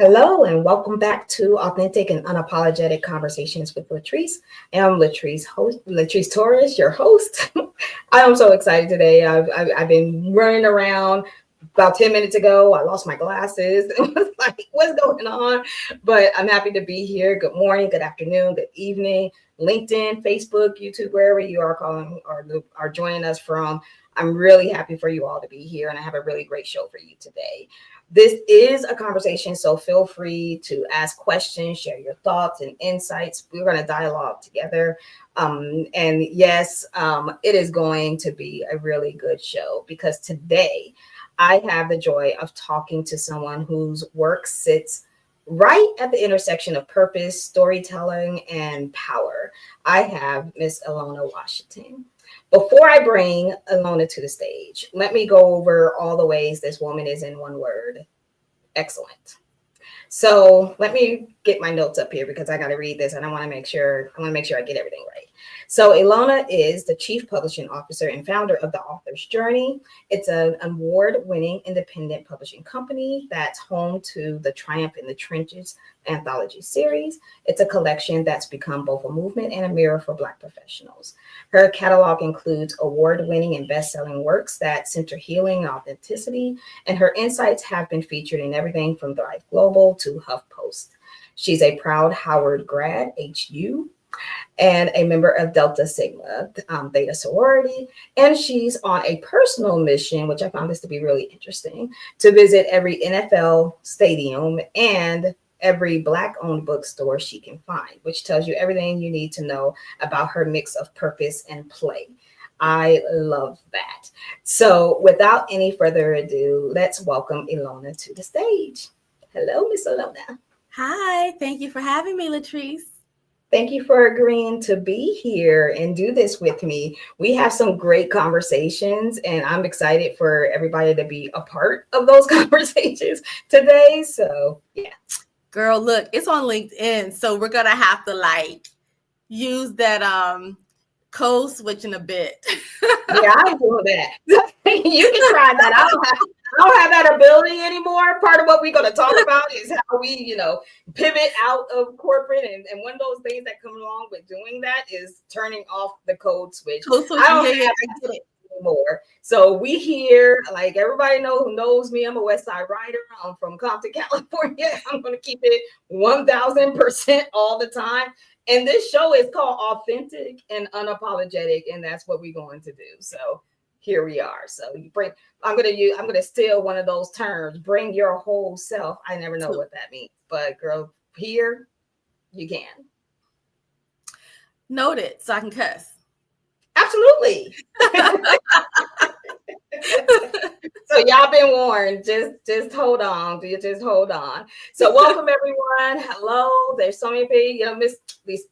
Hello and welcome back to Authentic and Unapologetic Conversations with Latrice. I'm Latrice Torres, your host. I am so excited today. I've been running around. About 10 minutes ago, I lost my glasses. It was like, what's going on? But I'm happy to be here. Good morning, good afternoon, good evening. LinkedIn, Facebook, YouTube, wherever you are calling or are joining us from. I'm really happy for you all to be here, and I have a really great show for you today. This is a conversation, so feel free to ask questions, share your thoughts and insights. We're going to dialogue together. And yes, it is going to be a really good show because today I have the joy of talking to someone whose work sits right at the intersection of purpose, storytelling, and power. I have Miss Ilona Washington. Before I bring Ilona to the stage, let me go over all the ways this woman is in one word. Excellent. So let me get my notes up here because I got to read this and I want to make sure I get everything right. So Ilona is the Chief Publishing Officer and founder of The Author's Journey. It's an award-winning independent publishing company that's home to the Triumph in the Trenches anthology series. It's a collection that's become both a movement and a mirror for Black professionals. Her catalog includes award-winning and best-selling works that center healing and authenticity, and her insights have been featured in everything from Thrive Global to HuffPost. She's a proud Howard grad, HU, and a member of Delta Sigma Theta sorority. And she's on a personal mission, which I found this to be really interesting, to visit every NFL stadium and every Black-owned bookstore she can find, which tells you everything you need to know about her mix of purpose and play. I love that. So without any further ado, let's welcome Ilona to the stage. Hello, Miss Ilona. Hi, thank you for having me, Latrice. Thank you for agreeing to be here and do this with me. We have some great conversations, and I'm excited for everybody to be a part of those conversations today. So, yeah. Girl, look, it's on LinkedIn, so we're gonna have to use that code switch in a bit. Yeah, I'll do that. You can try that. I don't have that ability anymore. Part of what we're going to talk about is how we, pivot out of corporate. And one of those things that come along with doing that is turning off the code switch. Code switch, I don't I have get it anymore. So we here, like everybody who knows me, I'm a West Side Rider. I'm from Compton, California. I'm going to keep it 1000% all the time. And this show is called Authentic and Unapologetic, and that's what we're going to do. So here we are. So I'm gonna steal one of those terms. Bring your whole self. I never know what that means, but girl, here you can. Note it so I can cuss. Absolutely. So y'all been warned. Just hold on. Just hold on. So welcome everyone. Hello. There's so many people. Miss Lisa.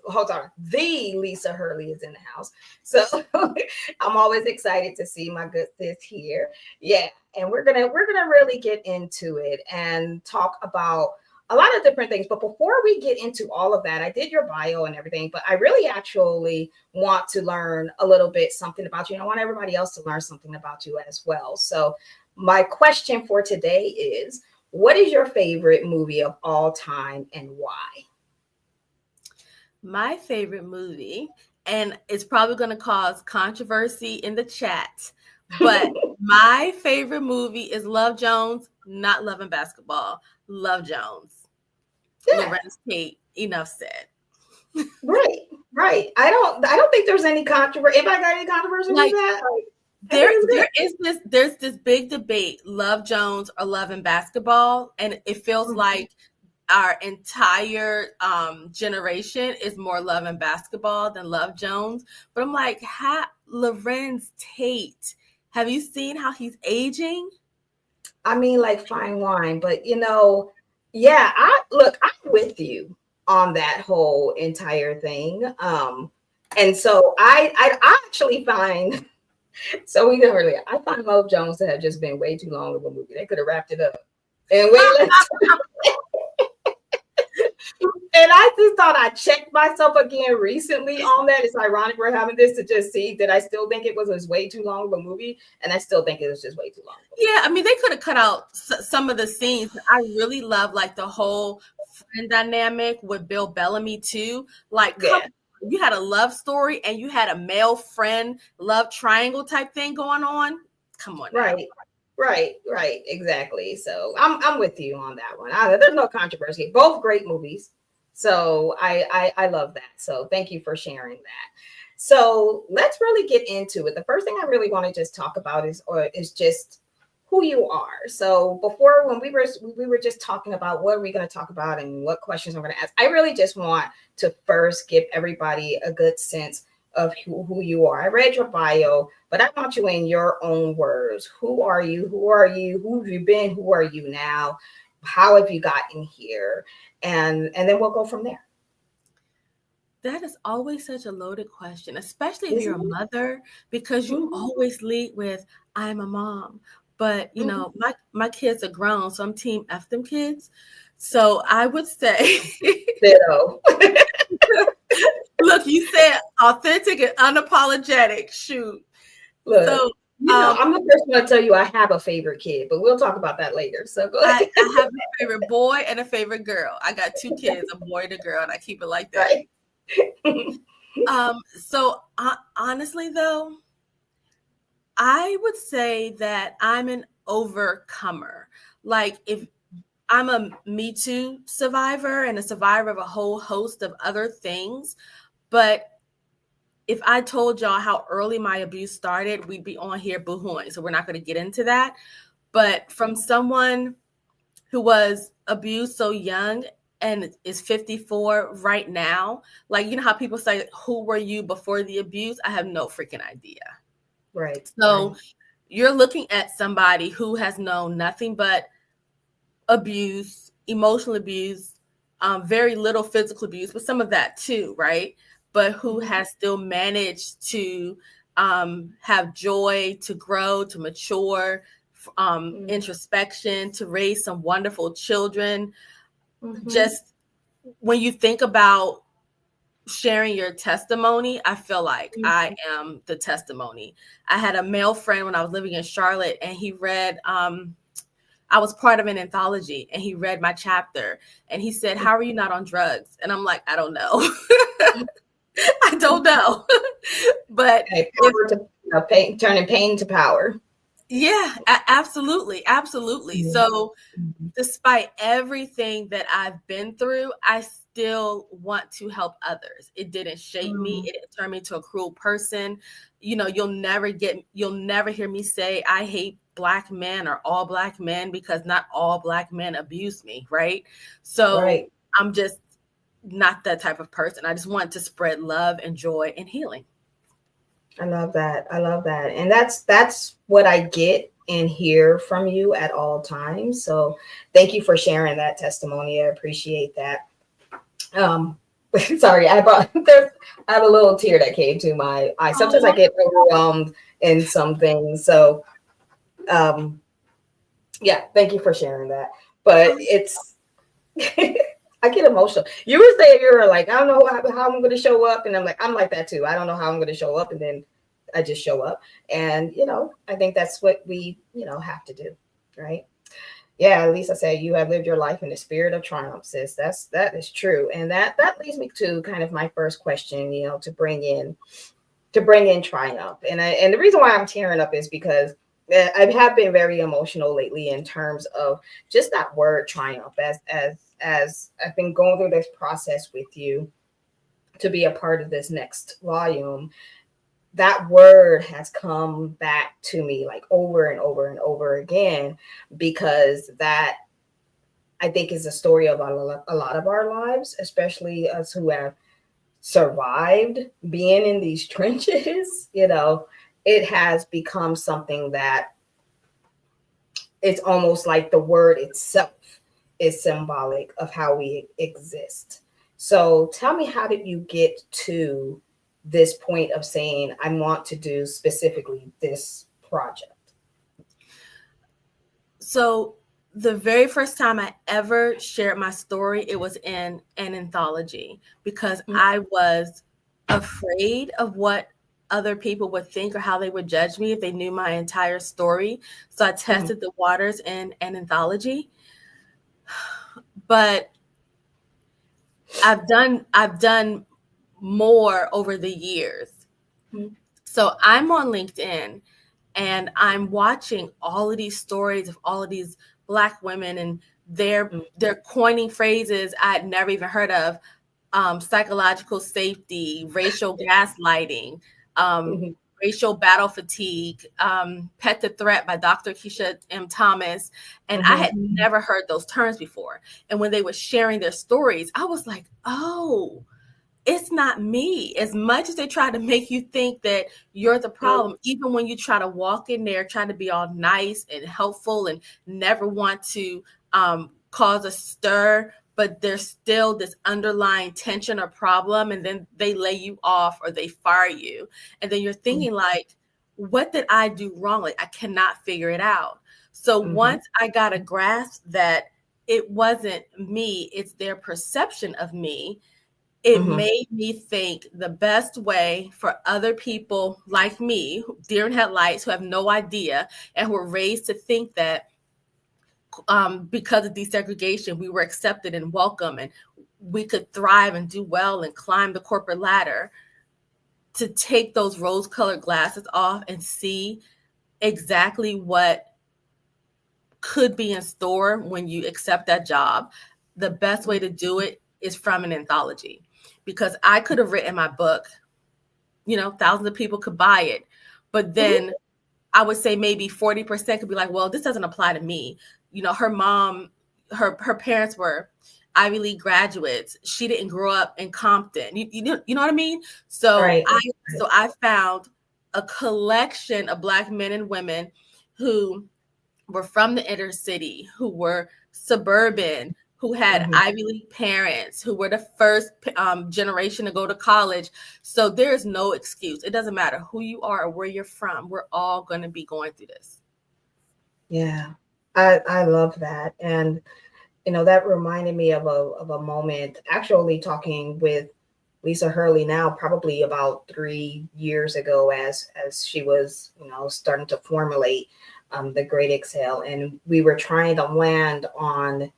Hold on. The Lisa Hurley is in the house. So I'm always excited to see my good sis here. Yeah, and we're gonna really get into it and talk about a lot of different things. But before we get into all of that, I did your bio and everything, but I really actually want to learn a little bit something about you. And I want everybody else to learn something about you as well. So my question for today is, what is your favorite movie of all time and why? My favorite movie, and it's probably going to cause controversy in the chat, but my favorite movie is Love Jones, not Love and Basketball. Love Jones. Yeah. Lorenz Tate, enough said. Right. I don't think there's any controversy. Anybody got any controversy with that? There's this big debate, Love Jones or Love and Basketball, and it feels like our entire generation is more Love and Basketball than Love Jones. But I'm like, Lorenz Tate, have you seen how he's aging? I mean, like fine wine, but yeah, I'm with you on that whole entire thing. And so I actually find, I find Love Jones to have just been way too long of a movie. They could have wrapped it up and way less. And I just thought I checked myself again recently on that. It's ironic we're having this to just see that I still think it was way too long of a movie, and I still think it was just way too long of a Yeah, movie. I mean, they could have cut out some of the scenes. I really love like the whole friend dynamic with Bill Bellamy too. Like, come, Yeah, you had a love story and you had a male friend love triangle type thing going on. Come on now. right, right, exactly. So I'm with you on that one. There's no controversy. Both great movies. So I love that. So thank you for sharing that. So let's really get into it. The first thing I really want to just talk about is just who you are. So before, when we were just talking about what are we going to talk about and what questions I'm going to ask, I really just want to first give everybody a good sense of who you are. I read your bio, but I want you in your own words. Who are you? Who are you? Who have you been? Who are you now? How have you gotten here? And then we'll go from there. That is always such a loaded question, especially if you're Isn't a it? mother, because you Mhm, always lead with, I'm a mom. But you mhm. know, my kids are grown, so I'm team F them kids. So I would say Ditto. look, you said authentic and unapologetic. Shoot. Look, So um I'm the first one to tell you I have a favorite kid, but we'll talk about that later. So go ahead. I have a favorite boy and a favorite girl. I got two kids, a boy and a girl, and I keep it like that. Right. So honestly though, I would say that I'm an overcomer. Like, if I'm a Me Too survivor and a survivor of a whole host of other things, but if I told y'all how early my abuse started, we'd be on here boohooing. So we're not going to get into that. But from someone who was abused so young and is 54 right now, like, you know how people say, who were you before the abuse? I have no freaking idea. Right, So right. you're looking at somebody who has known nothing but abuse, emotional abuse, very little physical abuse, but some of that too, right? But who Mhm, has still managed to have joy, to grow, to mature, mhm, introspection, to raise some wonderful children. mhm, Just when you think about sharing your testimony, I feel like I mhm. am the testimony. I had a male friend when I was living in Charlotte, and he read, I was part of an anthology, and he read my chapter and he said, "How are you not on drugs?" And I'm like, I don't know. I don't know. But Okay, if power to pain, turning pain to power. yeah, absolutely, absolutely. Mhm, So mhm. despite everything that I've been through, I still want to help others. It didn't shape me. Mm, It didn't turn me into a cruel person. You know, you'll never hear me say I hate black men or all black men, because not all black men abuse me, right? So right. I'm just not that type of person. I just want to spread love and joy and healing. I love that. I love that. And that's what I get and hear from you at all times. So thank you for sharing that testimony. I appreciate that. Um sorry, I have a little tear that came to my eye. Sometimes I Oh, get overwhelmed in some things. So um yeah, thank you for sharing that. But it's I get emotional. You were saying you were like, I don't know how I'm going to show up, and I'm like that too. I don't know how I'm going to show up, and then I just show up, and I think that's what we have to do, right? Yeah, at least I said you have lived your life in the spirit of triumph, sis. That is true, and that leads me to kind of my first question, to bring in triumph. And the reason why I'm tearing up is because I have been very emotional lately in terms of just that word triumph. As I've been going through this process with you to be a part of this next volume, that word has come back to me like over and over and over again, because that, I think, is a story of a lot of our lives, especially us who have survived being in these trenches. It has become something that it's almost like the word itself is symbolic of how we exist. So tell me, how did you get to this point of saying, I want to do specifically this project? so The very first time I ever shared my story, it was in an anthology because I was afraid of what other people would think or how they would judge me if they knew my entire story. So I Mhm. tested the waters in an anthology. But I've done more over the years. Mhm. So I'm on LinkedIn and I'm watching all of these stories of all of these Black women, and they're coining phrases I'd never even heard of: psychological safety, racial gaslighting, um, Mhm. racial battle fatigue, pet the threat by Dr. Keisha M. Thomas, and I Mhm. had never heard those terms before. And when they were sharing their stories, I was like, oh, it's not me. As much as they try to make you think that you're the problem, even when you try to walk in there trying to be all nice and helpful and never want to cause a stir, but there's still this underlying tension or problem, and then they lay you off or they fire you. And then you're thinking, like, what did I do wrong? Like, I cannot figure it out. So Mhm. once I got a grasp that it wasn't me, it's their perception of me, it Mhm. made me think the best way for other people like me, deer in headlights, who have no idea and who were raised to think that because of desegregation, we were accepted and welcome and we could thrive and do well and climb the corporate ladder, to take those rose colored glasses off and see exactly what could be in store when you accept that job. The best way to do it is from an anthology, because I could have written my book, thousands of people could buy it. But Mhm. then I would say maybe 40% could be like, well, this doesn't apply to me. Her mom, her parents were Ivy League graduates. She didn't grow up in Compton. You know what I mean? So Right. I Right. so I found a collection of Black men and women who were from the inner city, who were suburban, who had Mhm. Ivy League parents, who were the first generation to go to college. So there's no excuse. It doesn't matter who you are or where you're from. We're all going to be going through this. Yeah. I love that. And that reminded me of a moment actually talking with Lisa Hurley now, probably about 3 years ago, as she was, starting to formulate the Great Exhale. And we were trying to land on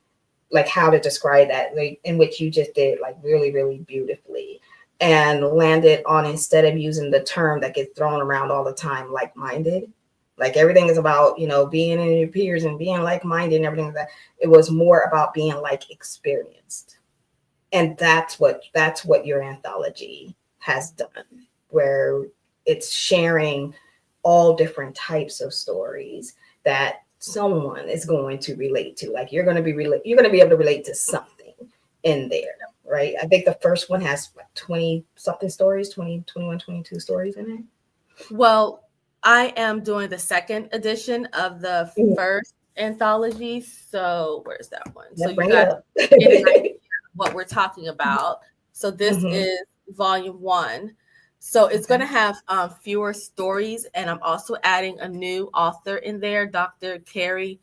like how to describe that, like in which you just did like really, really beautifully, and landed on, instead of using the term that gets thrown around all the time, like-minded. Like everything is about, being in your peers and being like-minded and everything like that. It was more about being like experienced. And that's what your anthology has done, where it's sharing all different types of stories that someone is going to relate to. Like you're going to be able to relate to something in there, right? I think the first one has like 20 something stories, 20, 21, 22 stories in it. Well, I am doing the second edition of the Mhm. first anthology. So where's that one? So Yeah, you bring it guys up. get an idea of what we're talking about. So this Hmm. is volume one. So it's going Okay. to have fewer stories, and I'm also adding a new author in there, Dr. Carrie.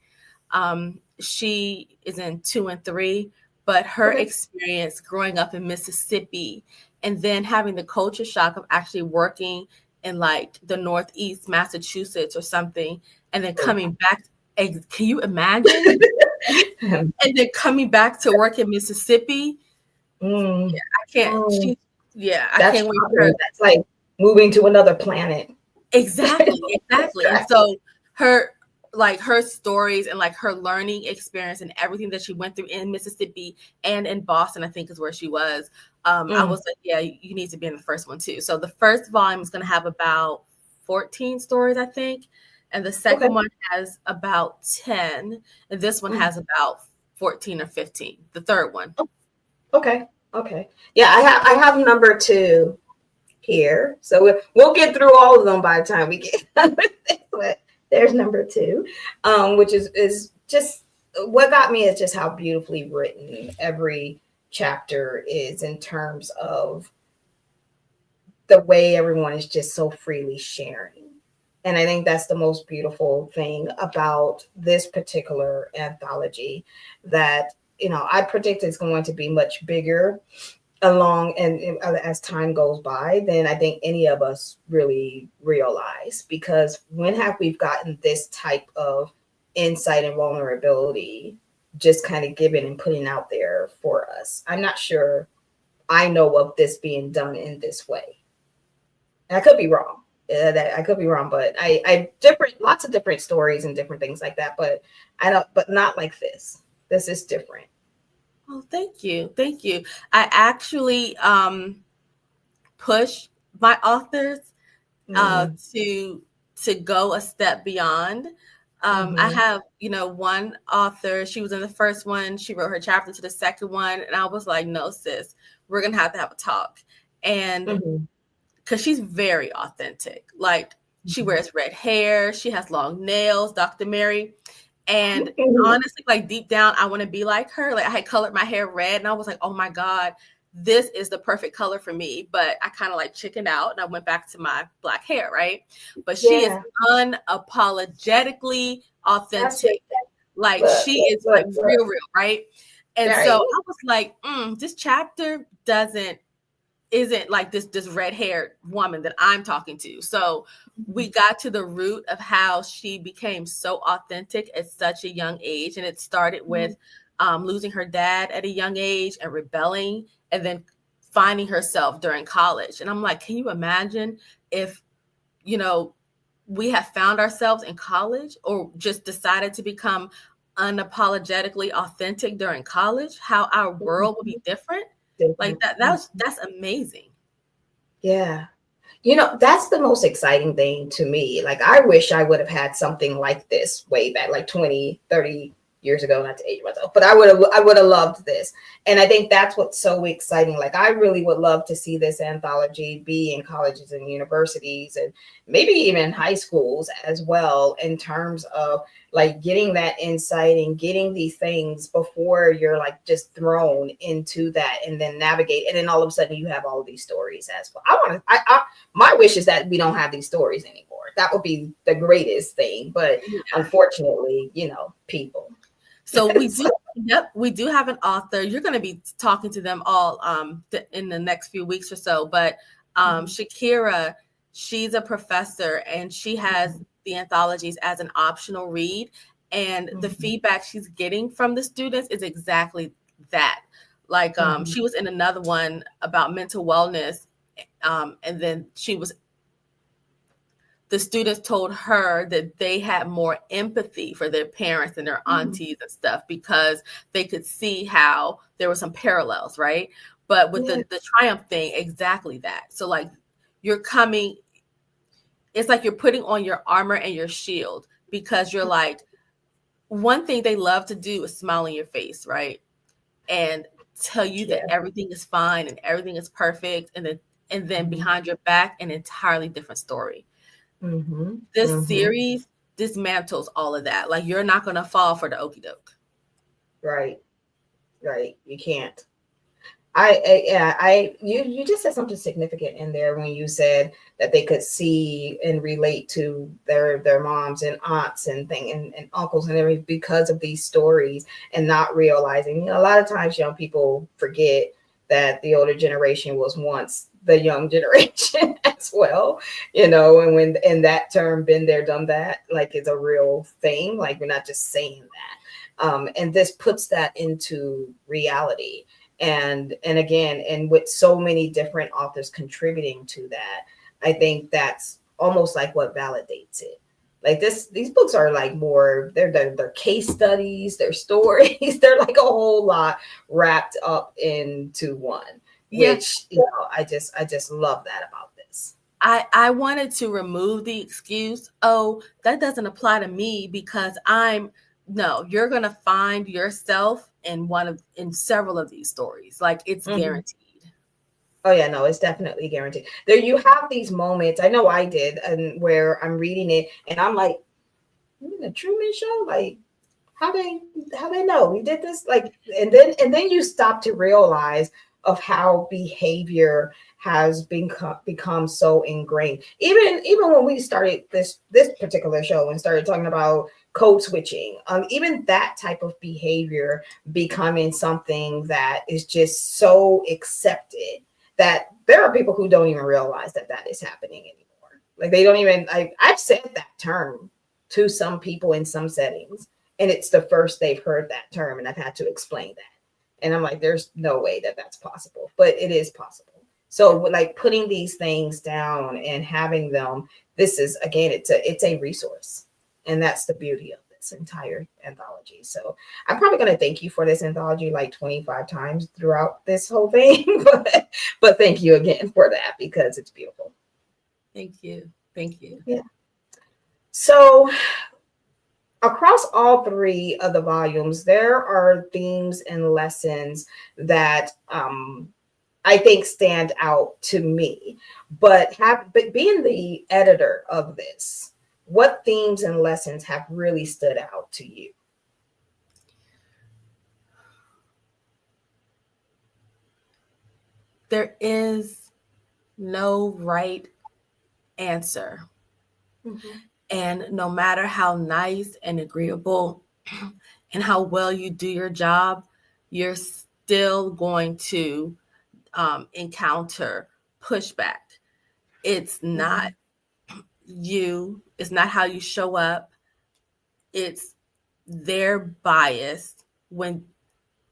She is in 2 and 3, but her Okay. experience growing up in Mississippi and then having the culture shock of actually working in like the Northeast Massachusetts or something, and then Oh. coming back. Can you imagine? And then coming back to work in Mississippi. Mm, I can't. mm, I that's can't wait for her. traveling. That's like moving to another planet. Exactly, exactly. And Exactly. so her stories and like her learning experience and everything that she went through in Mississippi and in Boston, I think is where she was. I Mm, was like, yeah, you need to be in the first one too. So the first volume is going to have about 14 stories, I think, and the okay. second one has about 10, and this one Mm, has about 14 or 15. The third one. okay. Okay. Yeah, I have number two here. So we'll get through all of them by the time we get done with this. But there's number two, which is just what got me is just how beautifully written every chapter is, in terms of the way everyone is just so freely sharing. And I think that's the most beautiful thing about this particular anthology, that, I predict it's going to be much bigger along, and as time goes by than I think any of us really realize, because when have we gotten this type of insight and vulnerability just kind of given and putting out there for us? I'm not sure I know of this being done in this way. And I could be wrong. That I could be wrong, but I different, lots of different stories and different things like that. But I don't, but not like this. This is different. Oh, thank you. Thank you. I actually push my authors Mm, to go a step beyond. I mm-hmm, have, one author, she was in the first one, she wrote her chapter to the second one, and I was like, no, sis, we're going to have a talk. And mm-hmm, because she's very authentic. Like, she mm-hmm. wears red hair, she has long nails, Dr. Mary. And Mhm. honestly, like deep down, I want to be like her. Like, I had colored my hair red, and I was like, oh my God, this is the perfect color for me. But I kind of like chickened out and I went back to my black hair, right? But she is Yeah, unapologetically that's it. authentic. Like, Look, she look, is like look, look. real, right? And so Right. I was like, this chapter doesn't isn't like this red haired woman that I'm talking to. So we got to the root of how she became so authentic at such a young age. And it started with losing her dad at a young age and rebelling, and then finding herself during college. And I'm like, can you imagine if, you know, we have found ourselves in college, or just decided to become unapologetically authentic during college, how our world would be different? Like Different. that, that's amazing. Yeah. That's the most exciting thing to me. Like, I wish I would have had something like this way back, like 20, 30 years ago, not to age myself, but I would have loved this. And I think that's what's so exciting. Like, I really would love to see this anthology be in colleges and universities, and maybe even high schools as well, in terms of like getting that insight and getting these things before you're like just thrown into that, and then navigate. And then all of a sudden you have all of these stories as well. My wish is that we don't have these stories anymore. That would be the greatest thing. But Yeah. unfortunately, people. So we So, do, yep, we do have an author. You're going to be talking to them all in the next few weeks or so. But Shakira, she's a professor, and she has the anthologies as an optional read. And the mhm, feedback she's getting from the students is exactly that. Like, mhm, she was in another one about mental wellness, and then the students told her that they had more empathy for their parents and their mhm. aunties and stuff, because they could see how there were some parallels, right? But with Yeah. the triumph thing, exactly that. So like, you're coming, it's like you're putting on your armor and your shield, because you're like, one thing they love to do is smile in your face, right? And tell you that Yeah. everything is fine and everything is perfect, and then Mhm, behind your back, an entirely different story. mhm, This mhm. series dismantles all of that. Like, you're not gonna fall for the okey doke. Right. Right. You can't. You just said something significant in there when you said that they could see and relate to their moms and aunts and and uncles and everything because of these stories, and not realizing, a lot of times young people forget that the older generation was once the young generation as well, and when, and that term been there, done that, like, is a real thing. Like, we're not just saying that. And this puts that into reality, and again, and with so many different authors contributing to that, I think that's almost like what validates it. Like, these books are like more, they're case studies, they're stories, they're like a whole lot wrapped up into one, Yeah, which, I just love that about this. I wanted to remove the excuse, oh, that doesn't apply to me because I'm no, you're gonna find yourself in several of these stories. Like, it's Mhm. guaranteed. Oh yeah, no, it's definitely guaranteed. There, you have these moments. I know I did, and where I'm reading it and I'm like, the Truman Show, like, how they know we did this, like, and then you stop to realize of how behavior has become so ingrained. Even when we started this particular show and started talking about code switching, even that type of behavior becoming something that is just so accepted that there are people who don't even realize that that is happening anymore. Like they don't even. I've said that term to some people in some settings, and it's the first they've heard that term, and I've had to explain that. And I'm like, there's no way that that's possible, but it is possible. So like putting these things down and having them, this is again, it's a resource, and that's the beauty of this entire anthology. So I'm probably going to thank you for this anthology like 25 times throughout this whole thing, but thank you again for that because it's beautiful. Thank you. Thank you. Yeah. So across all three of the volumes, there are themes and lessons that I think stand out to me. But being the editor of this, what themes and lessons have really stood out to you? There is no right answer. Mm-hmm. And no matter how nice and agreeable and how well you do your job, you're still going to encounter pushback. It's not you, it's not how you show up, it's their bias. When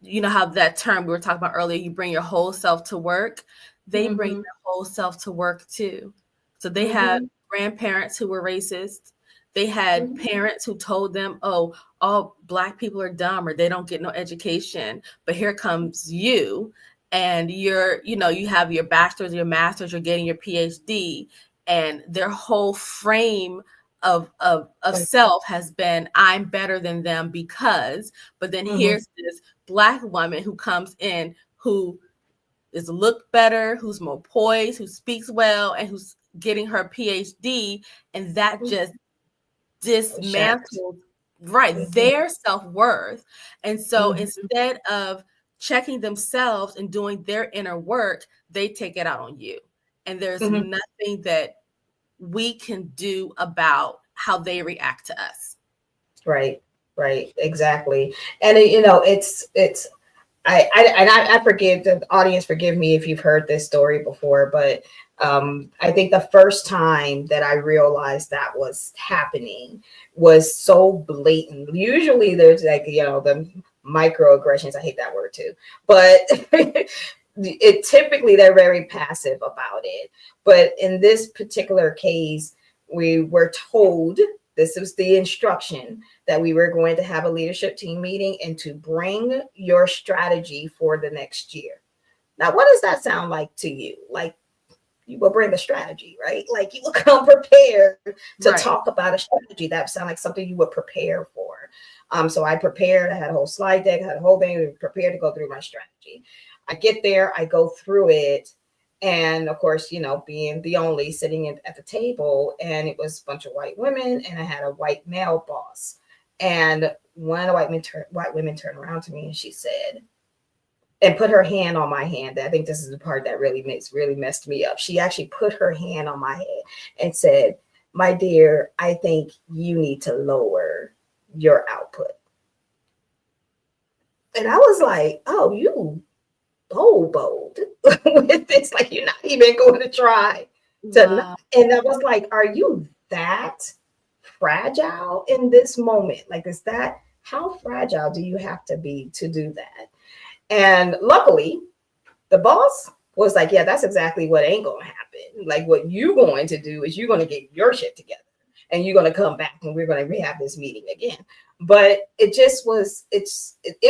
you know how that term we were talking about earlier, you bring your whole self to work, they bring Mm-hmm. their whole self to work too. So they had Mm-hmm. grandparents who were racist. They had Mm-hmm. parents who told them, oh, all Black people are dumb or they don't get no education. But here comes you, and you have your bachelor's, your master's, you're getting your PhD, and their whole frame of self has been, I'm better than them because, but then Mm-hmm. here's this Black woman who comes in who is look better, who's more poised, who speaks well, and who's getting her PhD, and that just Shattered. dismantles their self-worth. And so Mm-hmm. instead of checking themselves and doing their inner work, they take it out on you. And there's Mm-hmm. nothing that we can do about how they react to us. Right. Right. Exactly. And it's I forgive the audience, forgive me if you've heard this story before, but I think the first time that I realized that was happening was so blatant. Usually there's like, the microaggressions. I hate that word too, but it typically they're very passive about it. But in this particular case, we were told, this was the instruction, that we were going to have a leadership team meeting and to bring your strategy for the next year. Now, what does that sound like to you? Like, you will bring a strategy, right? Like you will come prepared to Right. talk about a strategy. That sound like something you would prepare for. So I prepared. I had a whole slide deck, I had a whole thing, prepared to go through my strategy. I get there, I go through it, and of course, being the only sitting at the table, and it was a bunch of white women, and I had a white male boss. And one of the white women turned around to me and she said, and put her hand on my hand. I think this is the part that really messed me up. She actually put her hand on my head and said, "My dear, I think you need to lower your output." And I was like, "Oh, you bold with this, like you're not even going to try to Wow. not." And I was like, "Are you that fragile in this moment? Like, is that how fragile do you have to be to do that?" And luckily, the boss was like, "Yeah, that's exactly what ain't going to happen. Like, what you're going to do is you're going to get your shit together and you're going to come back and we're going to have this meeting again." But it just was, it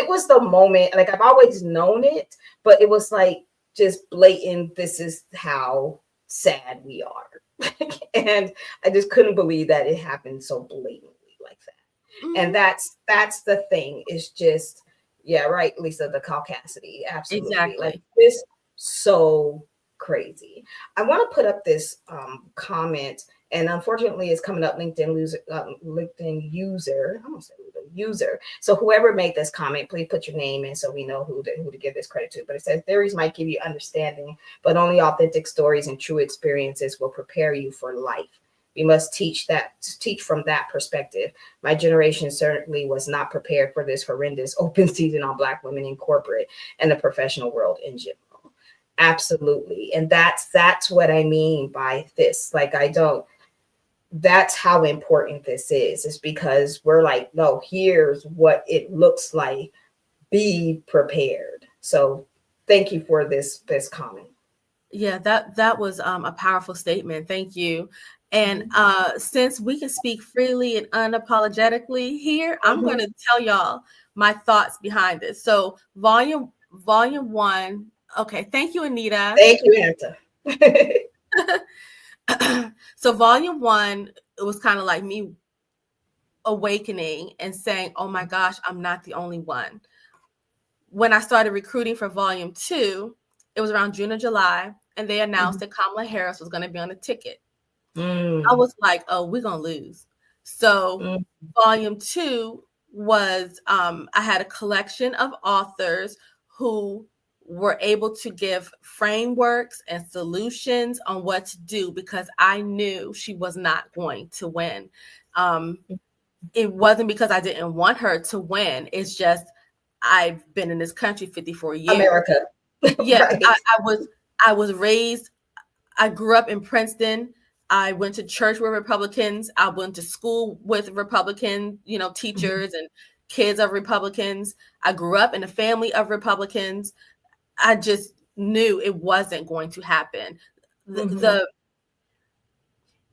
was the moment, like I've always known it, but it was like just blatant. This is how sad we are. And I just couldn't believe that it happened so blatantly like that. And Mhm. that's the thing. It's just, yeah, right, Lisa, the caucasity, absolutely. Like Exactly. this, so crazy. I want to put up this comment, And unfortunately, it's coming up LinkedIn user. I'm gonna say user. So whoever made this comment, please put your name in so we know who to give this credit to. But it says theories might give you understanding, but only authentic stories and true experiences will prepare you for life. We must teach from that perspective. My generation certainly was not prepared for this horrendous open season on Black women in corporate and the professional world in general. Absolutely. And that's what I mean by this. Like, I don't, that's how important this is because we're like, no, here's what it looks like. Be prepared. So thank you for this comment. Yeah, that was a powerful statement. Thank you. And since we can speak freely and unapologetically here, I'm going to tell y'all my thoughts behind this. So volume one. Okay, thank you, Anita. Thank you, Anta. So volume one, it was kind of like me awakening and saying, oh my gosh, I'm not the only one. When I started recruiting for volume two, it was around June or July, and they announced that Kamala Harris was going to be on the ticket. I was like, oh, we're going to lose. So volume two was, I had a collection of authors who were able to give frameworks and solutions on what to do because I knew she was not going to win. It wasn't because I didn't want her to win. It's just I've been in this country 54 years. America. Yeah, Right. I was raised, I grew up in Princeton. I went to church with Republicans. I went to school with Republican, teachers and kids of Republicans. I grew up in a family of Republicans. I just knew it wasn't going to happen. The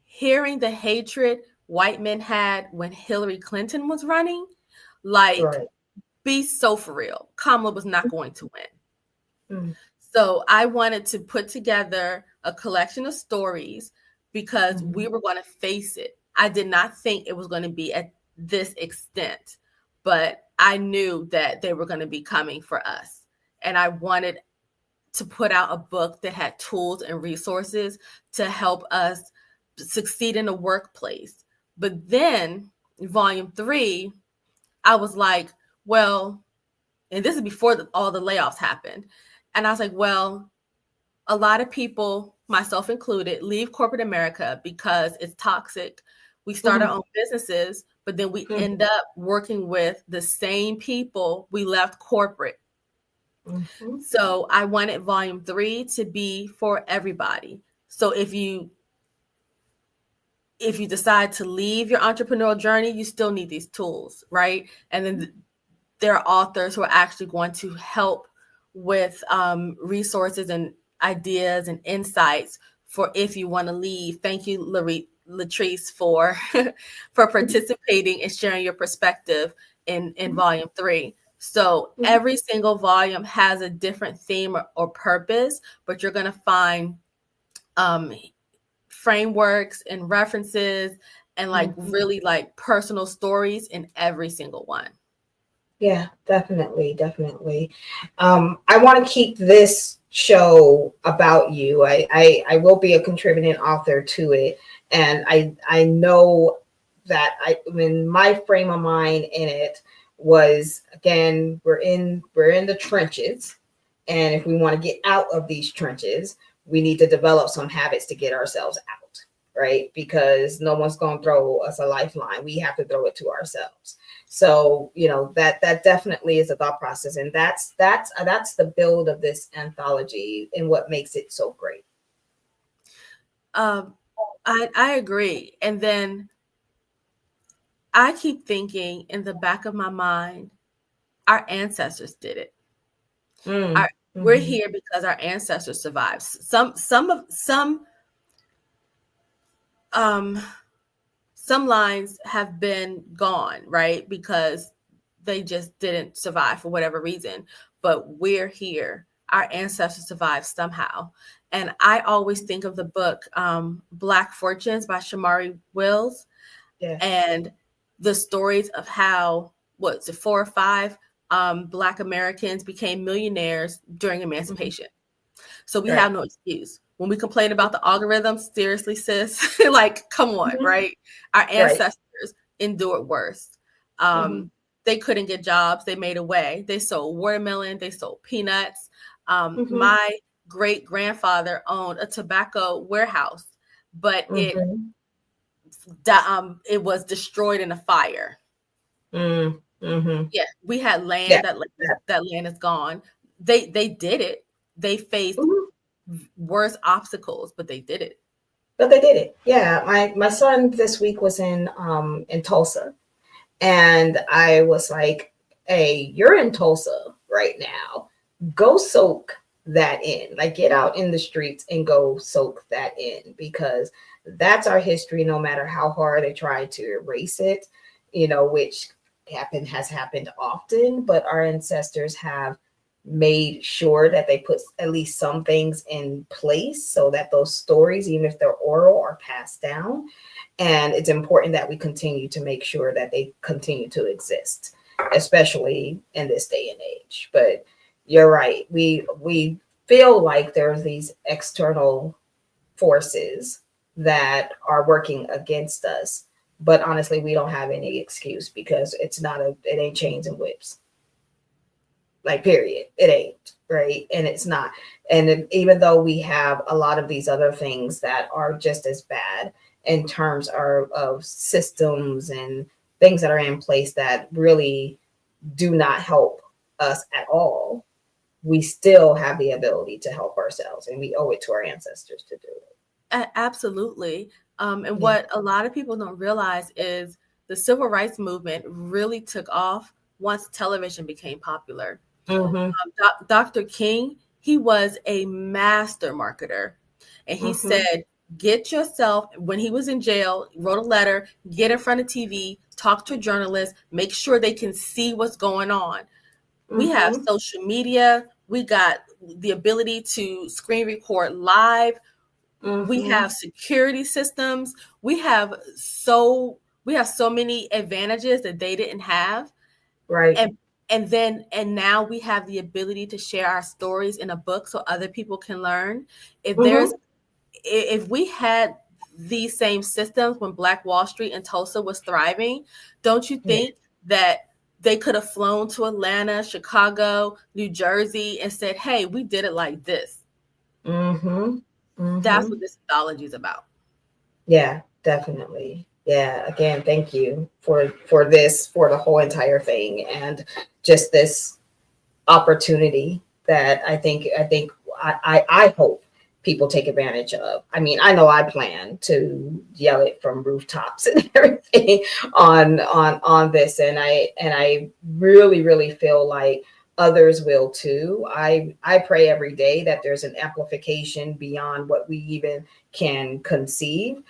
hearing the hatred white men had when Hillary Clinton was running, like, right. be so for real. Kamala was not going to win. So I wanted to put together a collection of stories because we were going to face it. I did not think it was going to be at this extent, but I knew that they were going to be coming for us. And I wanted to put out a book that had tools and resources to help us succeed in the workplace. But then volume three, I was like, well, and this is before all the layoffs happened. And I was like, well, a lot of people, myself included, leave corporate America because it's toxic. We start our own businesses, but then we end up working with the same people we left corporate. So I wanted volume three to be for everybody. So if you decide to leave your entrepreneurial journey, you still need these tools, right? And then there are authors who are actually going to help with resources and ideas and insights for if you want to leave. Thank you, Latrice, for for participating and sharing your perspective in volume three. So every single volume has a different theme or purpose, but you're going to find frameworks and references and like really like personal stories in every single one. Yeah, definitely. I want to keep this show about you. I will be a contributing author to it. And I know that when my frame of mind in it was, again, we're in the trenches. And if we want to get out of these trenches, we need to develop some habits to get ourselves out, right? Because no one's going to throw us a lifeline. We have to throw it to ourselves. So, that definitely is a thought process. And that's the build of this anthology and what makes it so great. I agree. And then I keep thinking in the back of my mind, our ancestors did it. We're here because our ancestors survived. Some lines have been gone, right? Because they just didn't survive for whatever reason. But we're here. Our ancestors survived somehow. And I always think of the book Black Fortunes by Shamari Wills. Yeah. And the stories of how, 4 or 5 Black Americans became millionaires during emancipation. So we have no excuse. When we complain about the algorithm, seriously, sis, like, come on, Mhm. right? Our Right. ancestors endured worse. Mhm. They couldn't get jobs. They made a way. They sold watermelon. They sold peanuts. Mhm. My great grandfather owned a tobacco warehouse, but Mhm. it was destroyed in a fire. Mm. Mhm. Yeah, we had Yeah. land. That. That land is gone. They did it. They faced Mhm. worse obstacles, but they did it. But they did it. Yeah. My son this week was in Tulsa. And I was like, hey, you're in Tulsa right now. Go soak that in. Like, get out in the streets and go soak that in, because that's our history, no matter how hard they try to erase it, which has happened often, but our ancestors have made sure that they put at least some things in place so that those stories, even if they're oral, are passed down. And it's important that we continue to make sure that they continue to exist, especially in this day and age. But you're right. We feel like there's these external forces that are working against us. But honestly, we don't have any excuse, because it ain't chains and whips. Like, period. It ain't, right? And it's not. Even though we have a lot of these other things that are just as bad in terms of systems and things that are in place that really do not help us at all, we still have the ability to help ourselves, and we owe it to our ancestors to do it. Absolutely. And Yeah. what a lot of people don't realize is the civil rights movement really took off once television became popular. Mm-hmm. Dr. King, he was a master marketer. And he Mm-hmm. said, get yourself, when he was in jail, wrote a letter, get in front of TV, talk to journalists, make sure they can see what's going on. We have Mm-hmm. social media, we got the ability to screen record live, we Mm-hmm. have security systems, we have so many advantages that they didn't have. Right. And now we have the ability to share our stories in a book so other people can learn. if there's Mm-hmm. if we had these same systems when Black Wall Street and Tulsa was thriving, don't you Yeah. think that they could have flown to Atlanta, Chicago, New Jersey and said, hey, we did it like this? Mm-hmm. That's Mm-hmm. what this anthology is about. Yeah, definitely. Yeah, again, thank you for the whole entire thing, and just this opportunity that I hope people take advantage of. I mean, I know I plan to yell it from rooftops and everything on this, and I really really feel like others will too. I pray every day that there's an amplification beyond what we even can conceive.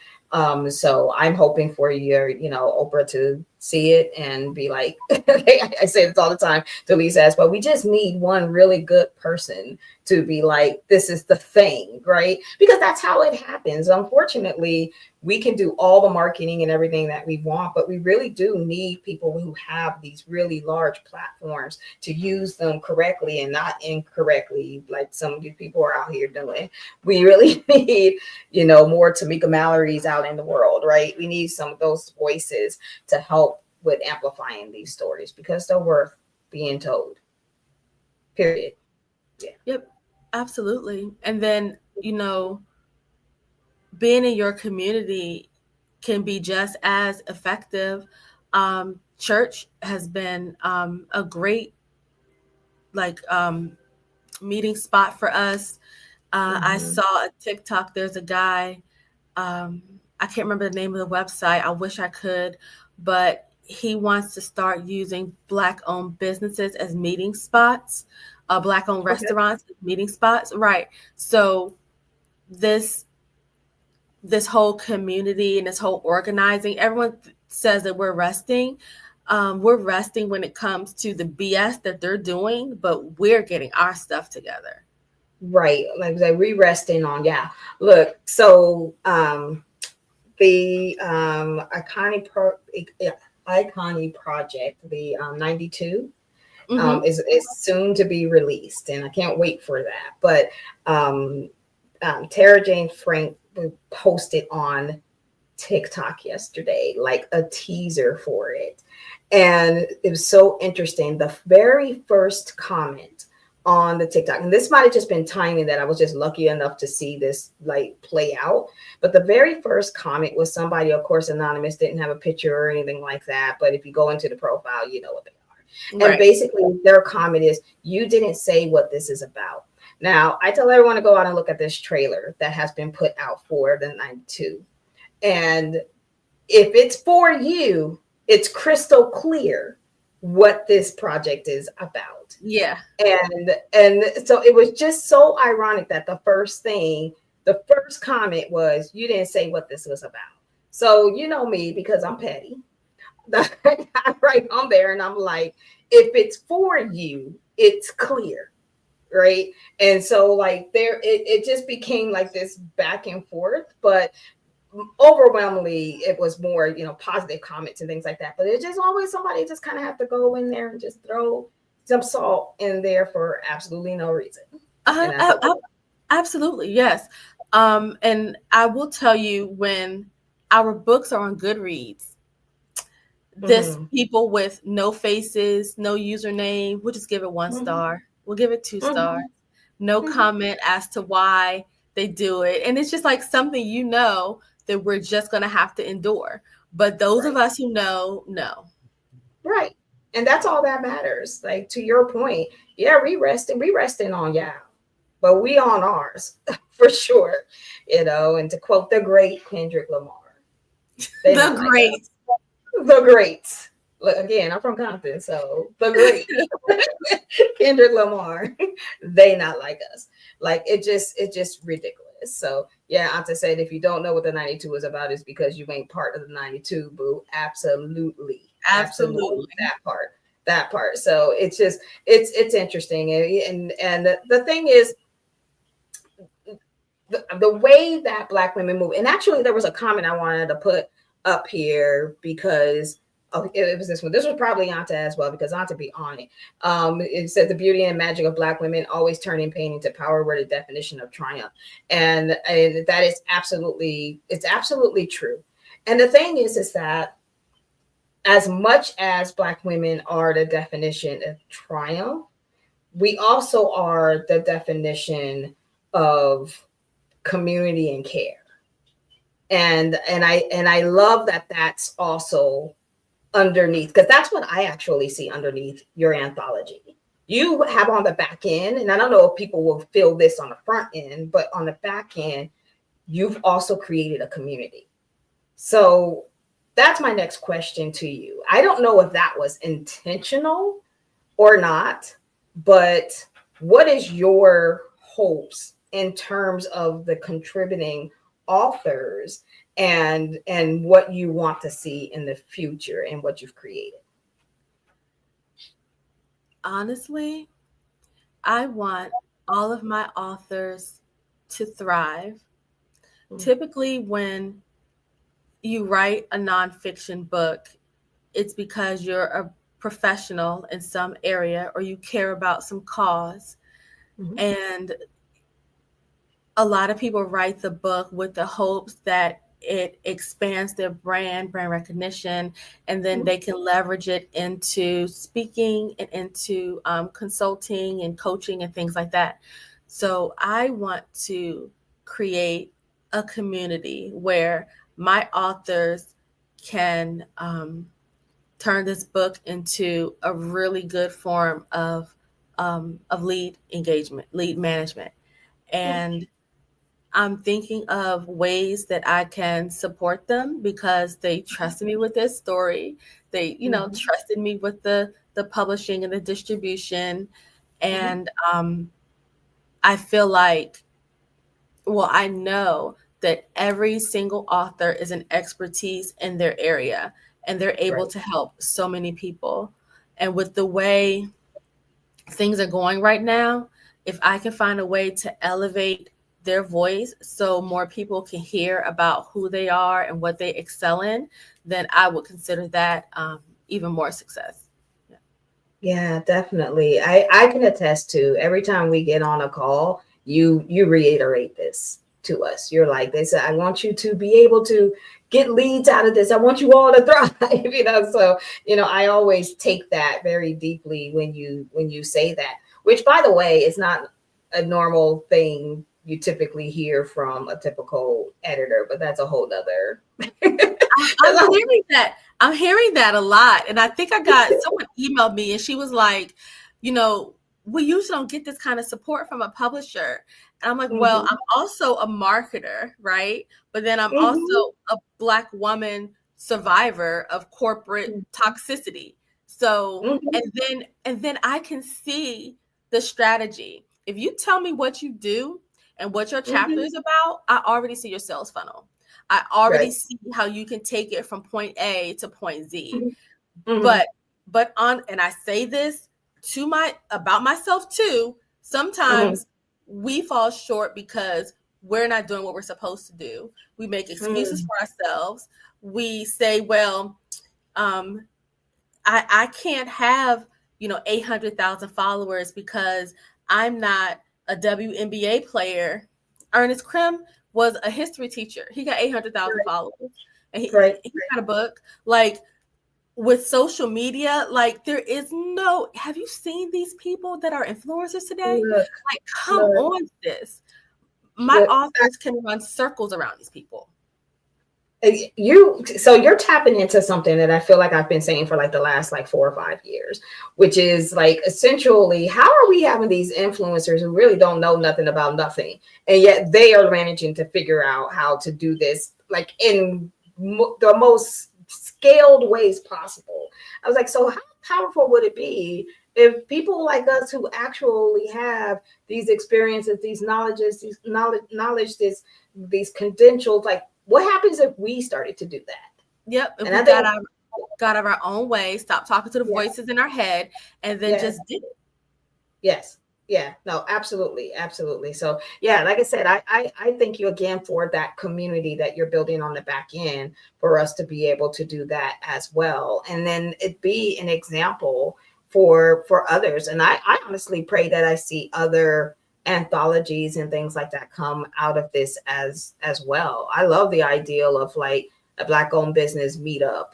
So I'm hoping for Oprah to see it and be like, I say this all the time to Lisa, but we just need one really good person to be like, this is the thing, right? Because that's how it happens. Unfortunately, we can do all the marketing and everything that we want, but we really do need people who have these really large platforms to use them correctly and not incorrectly, like some of these people are out here doing. We really need, more Tamika Mallory's out in the world, right? We need some of those voices to help with amplifying these stories, because they're worth being told. Period. Yeah. Yep, absolutely. And then, being in your community can be just as effective. Church has been a great like meeting spot for us. I Mm-hmm. saw a TikTok. There's a guy. Um, I can't remember the name of the website. I wish I could, but he wants to start using Black-owned businesses as meeting spots, Black-owned Okay. restaurants as meeting spots. Right. So this this whole community and this whole organizing, everyone says that we're resting. We're resting when it comes to the BS that they're doing, but we're getting our stuff together. Right. Like I said, we resting on, yeah. Look, so the Iconic project, the 92, Mm-hmm. is soon to be released, and I can't wait for that. But Tara Jane Frank posted on TikTok yesterday, like a teaser for it. And it was so interesting. The very first comment on the TikTok, and this might have just been timing that I was just lucky enough to see this like play out. But the very first comment was somebody, of course, anonymous, didn't have a picture or anything like that. But if you go into the profile, you know what they are. And Right. basically, their comment is, you didn't say what this is about. Now, I tell everyone to go out and look at this trailer that has been put out for the 92. And if it's for you, it's crystal clear what this project is about. Yeah. And so it was just so ironic that the first comment was, you didn't say what this was about. So you know me, because I'm petty. I'm right on there and I'm like, if it's for you, it's clear. Right. And so like it just became like this back and forth. But overwhelmingly it was more, positive comments and things like that. But it's just always somebody just kind of have to go in there and just throw some salt in there for absolutely no reason. And that's okay. Absolutely, yes. And I will tell you, when our books are on Goodreads, this Mm-hmm. people with no faces, no username, we'll just give it one Mm-hmm. star. We'll give it two Mm-hmm. stars. No comment as to why they do it. And it's just like something, that we're just going to have to endure. But those of Right. us who know. Right. And that's all that matters. Like, to your point, yeah, we resting on y'all, but we on ours for sure. And to quote the great Kendrick Lamar, they The not like us. great. The greats. Look, again, I'm from Compton, so the great Kendrick Lamar, they not like us. Like, it just ridiculous. So yeah, Anta said, if you don't know what the 92 is about, it's because you ain't part of the 92, boo. Absolutely. Absolutely. Absolutely. That part. So it's interesting. And the thing is, the way that Black women move, and actually there was a comment I wanted to put up here because it was this one. This was probably Anta as well, because Anta be on it. It said, the beauty and magic of Black women always turning pain into power were the definition of triumph. And that is absolutely true. And the thing is that as much as Black women are the definition of triumph, we also are the definition of community and care. And I love that that's also underneath, because that's what I actually see underneath your anthology. You have on the back end, and I don't know if people will feel this on the front end, but on the back end, you've also created a community. So that's my next question to you. I don't know if that was intentional or not, but what is your hopes in terms of the contributing authors, and what you want to see in the future and what you've created? Honestly, I want all of my authors to thrive. Mm-hmm. Typically, when you write a nonfiction book, it's because you're a professional in some area or you care about some cause. Mm-hmm. And a lot of people write the book with the hopes that it expands their brand recognition, and then they can leverage it into speaking and into consulting and coaching and things like that. So I want to create a community where my authors can turn this book into a really good form of lead engagement, lead management. And I'm thinking of ways that I can support them because they trusted me with their story. They, Mm-hmm. trusted me with the publishing and the distribution. Mm-hmm. And I feel like, well, I know that every single author is an expertise in their area and they're able Right. to help so many people. And with the way things are going right now, if I can find a way to elevate their voice so more people can hear about who they are and what they excel in, then I would consider that even more success. Yeah. Yeah, definitely. I can attest to, every time we get on a call, you reiterate this to us. You're like this. I want you to be able to get leads out of this. I want you all to thrive. So I always take that very deeply when you say that. Which, by the way, is not a normal thing you typically hear from a typical editor, but that's a whole nother. I'm hearing that. I'm hearing that a lot. And I think someone emailed me and she was like, we usually don't get this kind of support from a publisher. And I'm like, well, I'm also a marketer, right? But then I'm also a Black woman survivor of corporate toxicity. So, and then I can see the strategy. If you tell me what you do and what your chapter is about, I already see your sales funnel. I already see how you can take it from point A to point Z. But and I say this about myself too, sometimes we fall short because we're not doing what we're supposed to do. We make excuses for ourselves. We say, well, I can't have, 800,000 followers because I'm not a WNBA player. Ernest Krim was a history teacher. He got 800,000 followers and he got a book. Like, with social media, like, there is have you seen these people that are influencers today? Like, come on, sis. My authors can run circles around these people. So you're tapping into something that I feel like I've been saying for like the last 4 or 5 years, which is like, essentially, how are we having these influencers who really don't know nothing about nothing, and yet they are managing to figure out how to do this like in the most scaled ways possible? I was like, so how powerful would it be if people like us who actually have these experiences, these knowledges, these credentials, like, what happens if we started to do that? Yep. If we got out of our own way, stop talking to the voices in our head, and then just did it. Yes. Yeah, no, absolutely. Absolutely. So yeah, like I said, I thank you again for that community that you're building on the back end for us to be able to do that as well. And then it be an example for others. And I honestly pray that I see other anthologies and things like that come out of this as well. I love the ideal of like a Black owned business meetup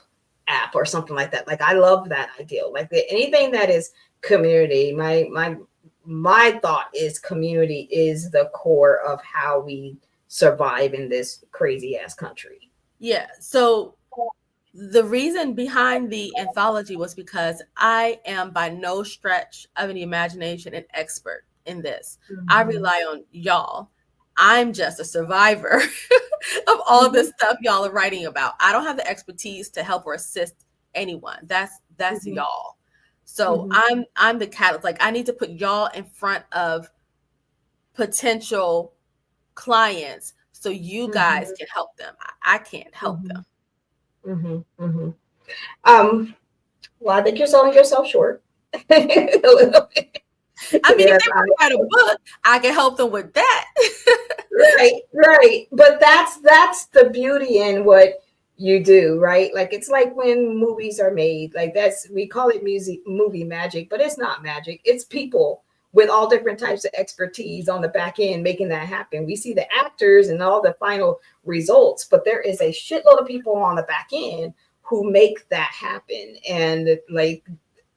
app or something like that. Like, I love that ideal. Like, anything that is community. My thought is community is the core of how we survive in this crazy ass country. Yeah. So the reason behind the anthology was because I am by no stretch of an imagination an expert in this. I rely on y'all. I'm just a survivor of all this stuff y'all are writing about. I don't have the expertise to help or assist anyone. That's y'all. So I'm the catalyst. Like, I need to put y'all in front of potential clients so you guys can help them. I can't help them. Well, I think you're selling yourself short a little bit. I mean, if they want to write a book, I can help them with that. Right. But that's the beauty in what you do, right? Like, it's like when movies are made, like, we call it movie magic, but it's not magic. It's people with all different types of expertise on the back end making that happen. We see the actors and all the final results, but there is a shitload of people on the back end who make that happen. And like,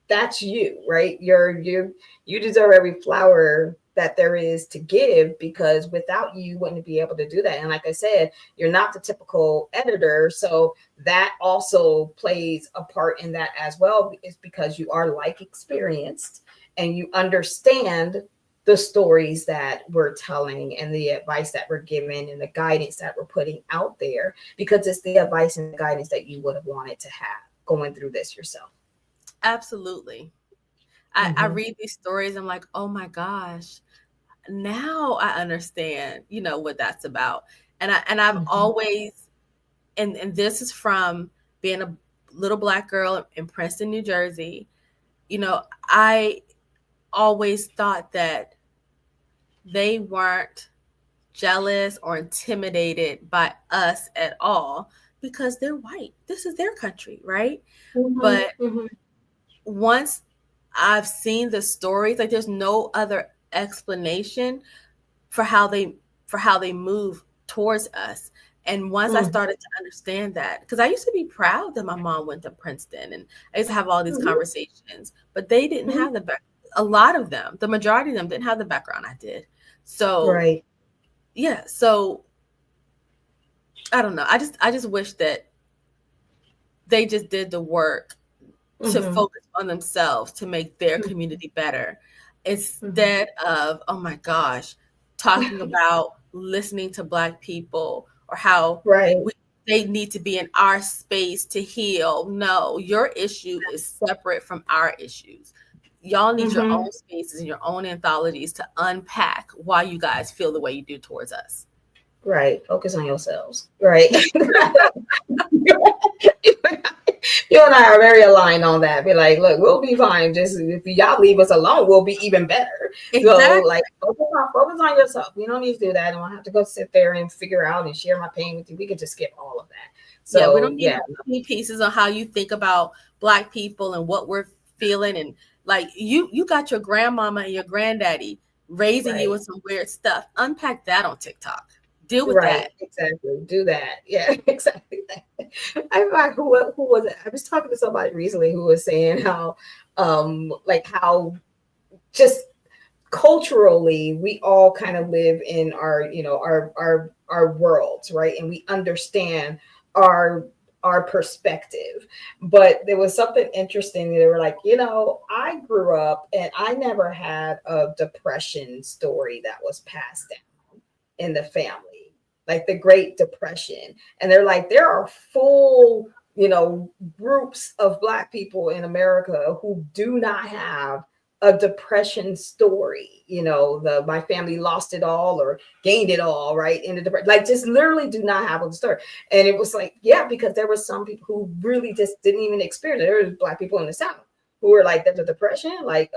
that's you, right? You deserve every flower that there is to give, because without you wouldn't be able to do that. And like I said, you're not the typical editor, so that also plays a part in that as well. Is because you are like experienced and you understand the stories that we're telling and the advice that we're giving and the guidance that we're putting out there, because it's the advice and the guidance that you would have wanted to have going through this yourself. Absolutely. I read these stories. I'm like, oh my gosh, now I understand, what that's about. And I've always, and this is from being a little Black girl in Princeton, New Jersey. I always thought that they weren't jealous or intimidated by us at all because they're white. This is their country, right? But once I've seen the stories, like, there's no other explanation. for how they move towards us. And once I Mhm. started to understand that, because I used to be proud that my mom went to Princeton, and I used to have all these Mhm. conversations, but they didn't Mhm. have a lot of them, the majority of them didn't have the background I did. So Right. yeah, so I don't know. I just wish that they just did the work to Mhm. focus on themselves to make their Mhm. community better Mhm. instead of, oh my gosh, talking about listening to Black people or how Right. we, they need to be in our space to heal. No, your issue is separate from our issues. Y'all need your Mhm. own spaces and your own anthologies to unpack why you guys feel the way you do towards us. Right. Focus on yourselves. Right. You and I are very aligned on that. Be like, look, we'll be fine. Just if y'all leave us alone, we'll be even better. So, Exactly. like, focus on yourself. You don't need to do that. I don't have to go sit there and figure out and share my pain with you. We could just skip all of that. Yeah, we So, don't need yeah, no penny pieces on how you think about Black people and what we're feeling. And like you got your grandmama and your granddaddy raising you right. with some weird stuff. Unpack that on TikTok. Deal with Right, that. exactly. Do that. Yeah, exactly. I forgot who was it? I was talking to somebody recently who was saying how like how just culturally we all kind of live in our, our worlds, right? And we understand our our perspective. But there was something interesting. They were like, I grew up and I never had a depression story that was passed down in the family, like the Great Depression. And they're like, there are full, groups of Black people in America who do not have a depression story. The my family lost it all or gained it all, right? In the depression, like just literally do not have a story. And it was like, yeah, because there was some people who really just didn't even experience it. There was Black people in the South who were like, there's a depression. Like,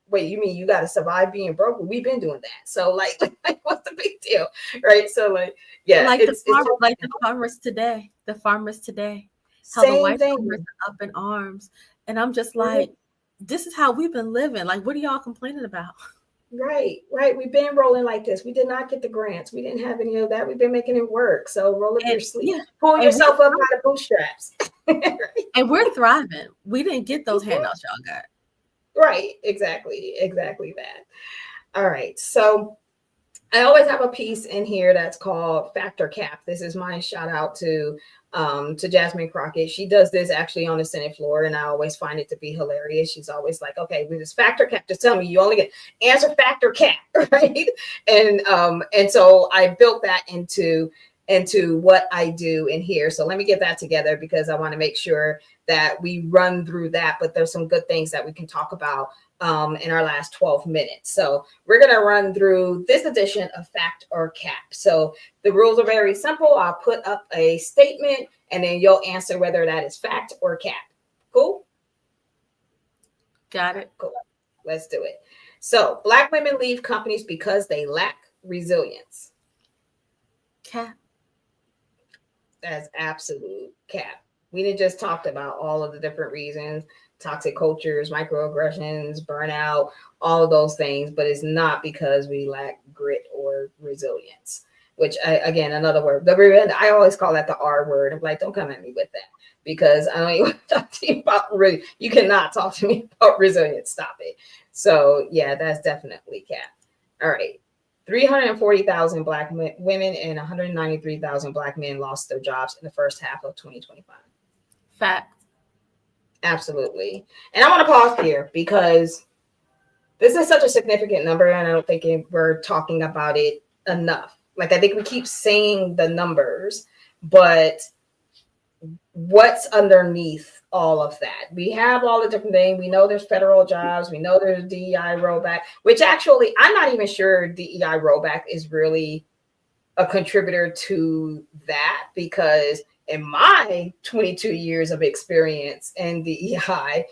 wait, you mean you got to survive being broke? Well, we've been doing that. So like, what's the big deal, right? So like, yeah, it's just Like the farmers today. The farmers today. How the same white farmers thing, are up in arms. And I'm just right? like, this is how we've been living. Like, what are y'all complaining about? Right, right. We've been rolling like this. We did not get the grants. We didn't have any of that. We've been making it work. So roll up And your sleeve, yeah, pull and yourself up by the bootstraps. we're thriving. We didn't get those handouts y'all got. Right, exactly that. All right. So I always have a piece in here that's called Factor Cap. This is my shout out to Jasmine Crockett. She does this actually on the Senate floor, and I always find it to be hilarious. She's always like, "Okay, with this Factor Cap, just tell me you only get answer Factor Cap, right?" And so I built that into what I do in here. So let me get that together because I want to make sure that we run through that. But there's some good things that we can talk about in our last 12 minutes. So we're going to run through this edition of Fact or Cap. So the rules are very simple. I'll put up a statement and then you'll answer whether that is fact or cap. Cool? Got All right, it. cool. Let's do it. So Black women leave companies because they lack resilience. Cat. That's absolute cap. We didn't just talked about all of the different reasons, toxic cultures, microaggressions, burnout, all of those things, but it's not because we lack grit or resilience. Which again, another word. I always call that the R word. I'm like, don't come at me with that because I don't even want to talk to you about you cannot talk to me about resilience. Stop it. So yeah, that's definitely cap. All right. 340,000 Black women and 193,000 Black men lost their jobs in the first half of 2025. Fact. Absolutely. And I want to pause here because this is such a significant number, and I don't think we're talking about it enough. Like, I think we keep saying the numbers, but what's underneath all of that? We have all the different things. We know there's federal jobs. We know there's DEI rollback, which actually, I'm not even sure DEI rollback is really a contributor to that because in my 22 years of experience in DEI,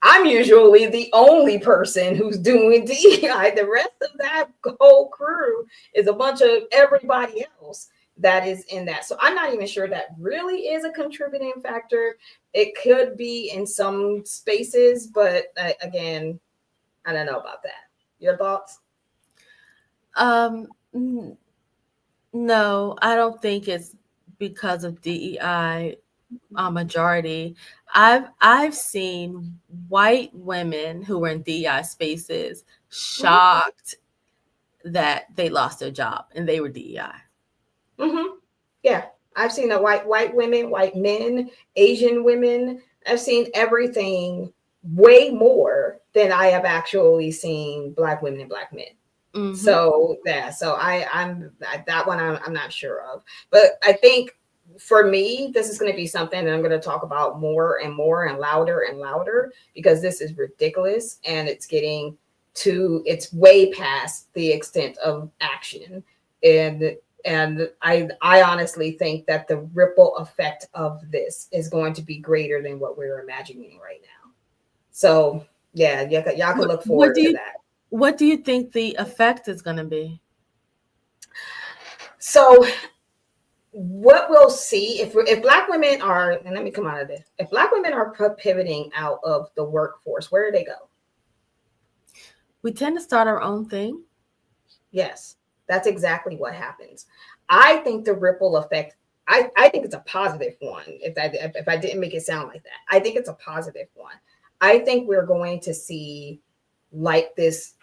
I'm usually the only person who's doing DEI. The rest of that whole crew is a bunch of everybody else that is in that. So I'm not even sure that really is a contributing factor. It could be in some spaces, but again, I don't know about that. Your thoughts? N- no, I don't think it's because of DEI majority. I've seen white women who were in DEI spaces Mhm. shocked that they lost their job and they were DEI. Mm-hmm. Yeah, I've seen the white women, white men, Asian women. I've seen everything way more than I have actually seen black women and black men. Mm-hmm. So yeah, so that one I'm not sure of, but I think for me this is going to be something that I'm going to talk about more and more and louder because this is ridiculous and it's way past the extent of action and I honestly think that the ripple effect of this is going to be greater than what we're imagining right now. So yeah, y'all can What, look what forward do to you that. what do you think the effect is going to be? So what we'll see if black women are, and let me come out of this, if black women are pivoting out of the workforce, where do they go? We tend to start our own thing. Yes, that's exactly what happens. I think the ripple effect, I think it's a positive one. If I didn't make it sound like that, I think it's a positive one. I think we're going to see like this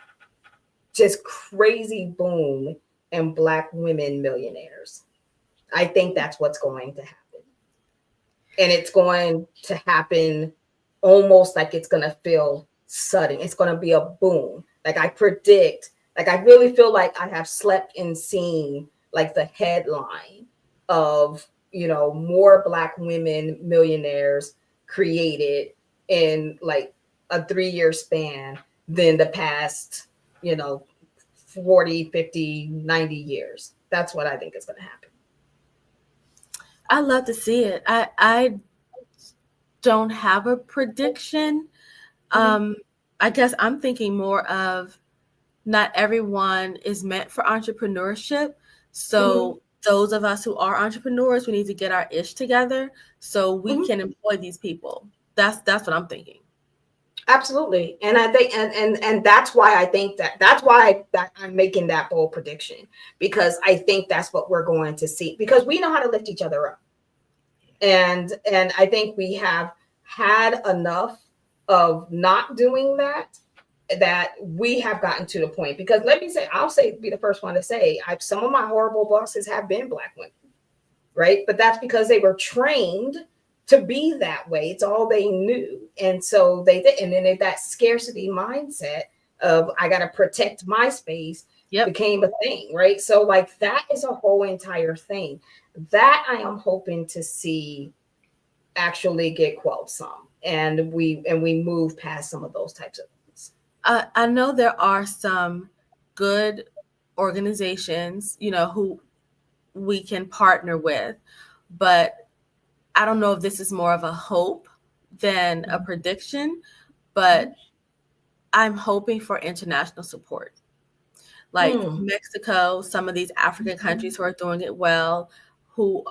just crazy boom in black women millionaires. I think that's what's going to happen. And it's going to happen almost like it's going to feel sudden. It's going to be a boom. Like I predict, like I really feel like I have slept and seen like the headline of, more black women millionaires created in like a 3-year span than the past, you know, 40, 50, 90 years. That's what I think is going to happen. I love to see it. I don't have a prediction. Mm-hmm. Um, I guess I'm thinking more of not everyone is meant for entrepreneurship. Mm-hmm. So those of us who are entrepreneurs, we need to get our ish together so we Mm-hmm. can employ these people. That's what I'm thinking. Absolutely. And I think and that's why I think that's why that I'm making that bold prediction because I think that's what we're going to see because we know how to lift each other up. And I think we have had enough of not doing that we have gotten to the point because let me say I'll say be the first one to say some of my horrible bosses have been black women, right? But that's because they were trained to be that way. It's all they knew. And so they did. And then that scarcity mindset of I got to protect my space Yep. became a thing, right? So like that is a whole entire thing that I am hoping to see actually get quelled some. And we move past some of those types of things. I know there are some good organizations, who we can partner with, but I don't know if this is more of a hope than a prediction, but I'm hoping for international support. Like Mm-hmm. Mexico, some of these African countries who are doing it well, who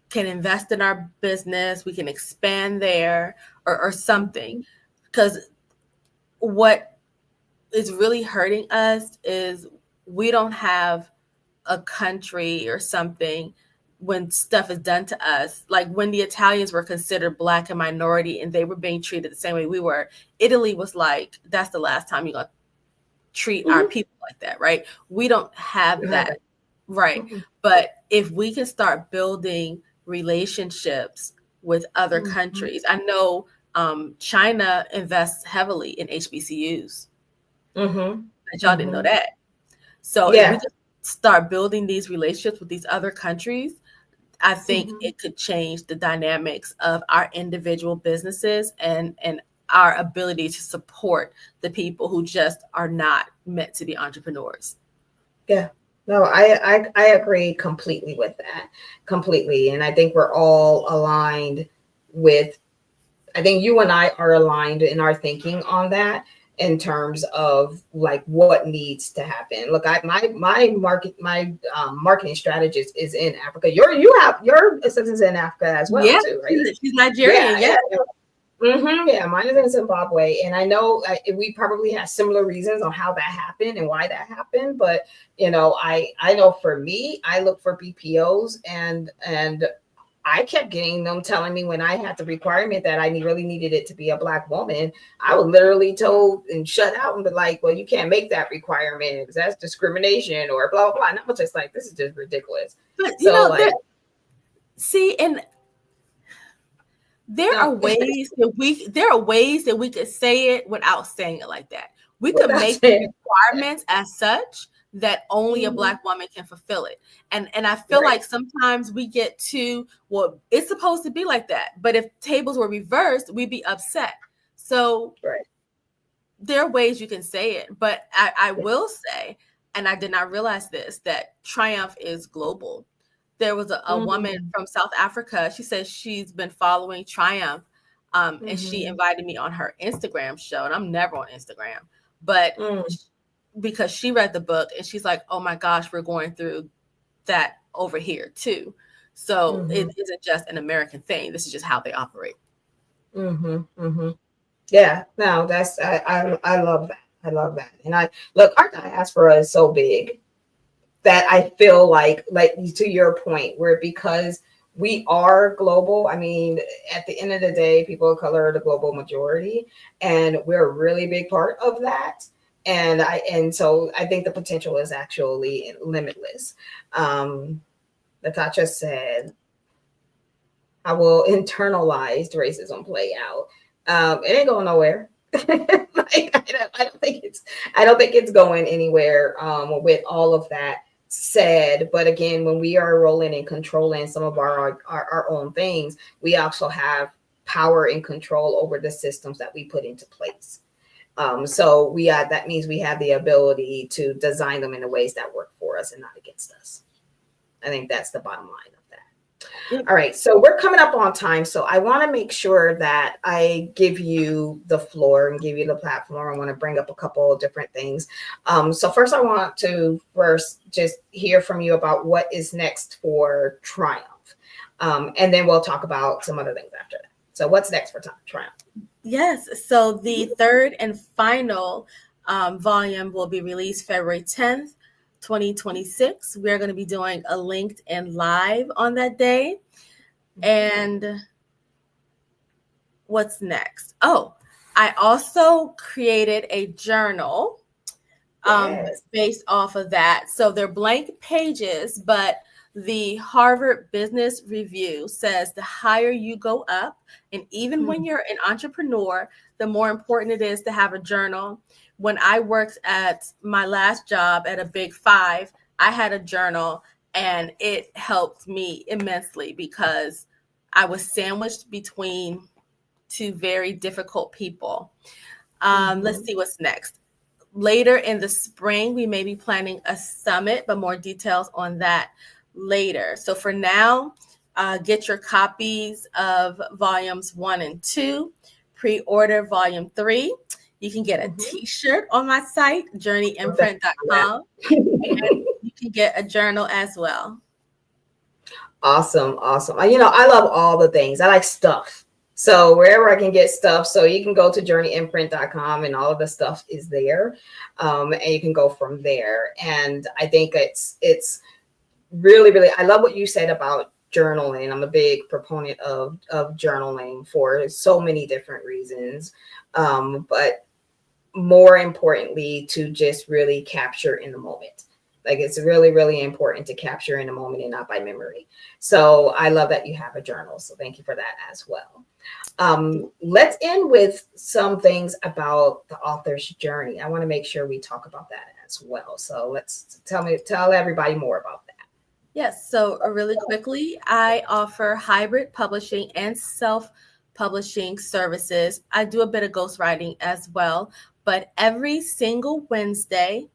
can invest in our business, we can expand there or something. Because what is really hurting us is we don't have a country or something when stuff is done to us. Like when the Italians were considered black and minority and they were being treated the same way we were, Italy was like, that's the last time you're going to treat our Mm-hmm. people like that, right? We don't have You have that, it. right? Mm-hmm. But if we can start building relationships with other Mm-hmm. countries, I know China invests heavily in HBCUs. Mm-hmm. But y'all didn't know Mm-hmm. that. So if we Yeah. just start building these relationships with these other countries, I think Mm-hmm. it could change the dynamics of our individual businesses and our ability to support the people who just are not meant to be entrepreneurs. Yeah. No, I agree completely with that. Completely. And I think we're all aligned with I think you and I are aligned in our thinking on that in terms of like what needs to happen. Look, my marketing strategist is in Africa. You have your assistant's in Africa as well Yeah, too, right? she's Yeah, Nigerian. Yeah. yeah. Yeah, mine is in Zimbabwe, and I know we probably have similar reasons on how that happened and why that happened. But I know for me, I look for BPOs, and I kept getting them telling me when I had the requirement that I really needed it to be a Black woman. I was literally told and shut out and be like, "Well, you can't make that requirement because that's discrimination," or blah blah blah. And I was just like, "This is just ridiculous." But So like, see, and no, there are ways that we could say it without saying it like that. We could without make the saying, requirements as such that only a Mhm. Black woman can fulfill it. And I feel Right, like sometimes we get to, well, it's supposed to be like that. But if tables were reversed, we'd be upset. So right. there are ways you can say it, but I will say, and I did not realize this, that Triumph is global. There was a woman Mm-hmm. from South Africa. She says she's been following Triumph, and she Mm-hmm. invited me on her Instagram show, and I'm never on Instagram, but Mm, because she read the book and she's like, oh my gosh, we're going through that over here too. So mhm, it isn't just an American thing. This is just how they operate. mhm, mhm. Yeah, no, I love that. I love that. And I look, our diaspora is so big that I feel like to your point, where because we are global, I mean, at the end of the day, people of color are the global majority, and we're a really big part of that. And so I think the potential is actually limitless. Natasha said, I will internalize racism play out. It ain't going nowhere. I don't think it's going anywhere. With all of that said, but again, when we are rolling and controlling some of our own things, we also have power and control over the systems that we put into place. So that means we have the ability to design them in the ways that work for us and not against us. I think that's the bottom line of that. Yep. All right, so we're coming up on time, so I want to make sure that I give you the floor and give you the platform. I want to bring up a couple of different things. So first, I want to just hear from you about what is next for Triumph, and then we'll talk about some other things after that. So what's next for Triumph? Yes. So the third and final volume will be released February 10th, 2026. We're going to be doing a LinkedIn Live on that day. And what's next? Oh, I also created a journal Yes. based off of that. So they're blank pages, but the Harvard Business Review says the higher you go up, and even when you're an entrepreneur, the more important it is to have a journal. When I worked at my last job at a Big Five, I had a journal and it helped me immensely because I was sandwiched between two very difficult people. Let's see what's next. Later in the spring, we may be planning a summit, but more details on that later. So for now, get your copies of volumes 1 and 2, pre-order volume 3. You can get a t-shirt on my site, journeyimprint.com, and you can get a journal as well. Awesome, awesome. I love all the things. I like stuff. So wherever I can get stuff, so you can go to journeyimprint.com and all of the stuff is there. And you can go from there. And I think it's really, really, I love what you said about journaling. I'm a big proponent of journaling for so many different reasons. But more importantly, to just really capture in the moment. Like it's really, really important to capture in the moment and not by memory. So I love that you have a journal. So thank you for that as well. Let's end with some things about the author's journey. I want to make sure we talk about that as well. So let's tell everybody more about that. Yes, so really quickly, I offer hybrid publishing and self-publishing services. I do a bit of ghostwriting as well, but every single Wednesday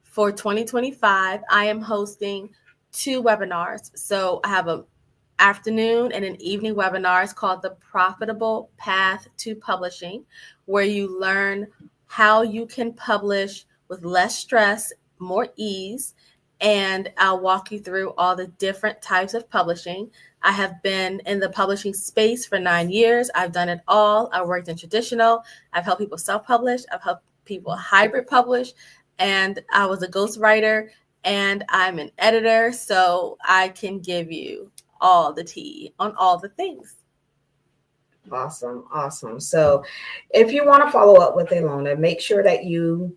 for 2025, I am hosting 2 webinars. So I have an afternoon and an evening webinar. It's called The Profitable Path to Publishing, where you learn how you can publish with less stress, more ease, and I'll walk you through all the different types of publishing. I have been in the publishing space for 9 years. I've done it all. I worked in traditional. I've helped people self-publish. I've helped people hybrid publish. And I was a ghostwriter, and I'm an editor. So I can give you all the tea on all the things. Awesome. Awesome. So if you want to follow up with Ilona, make sure that you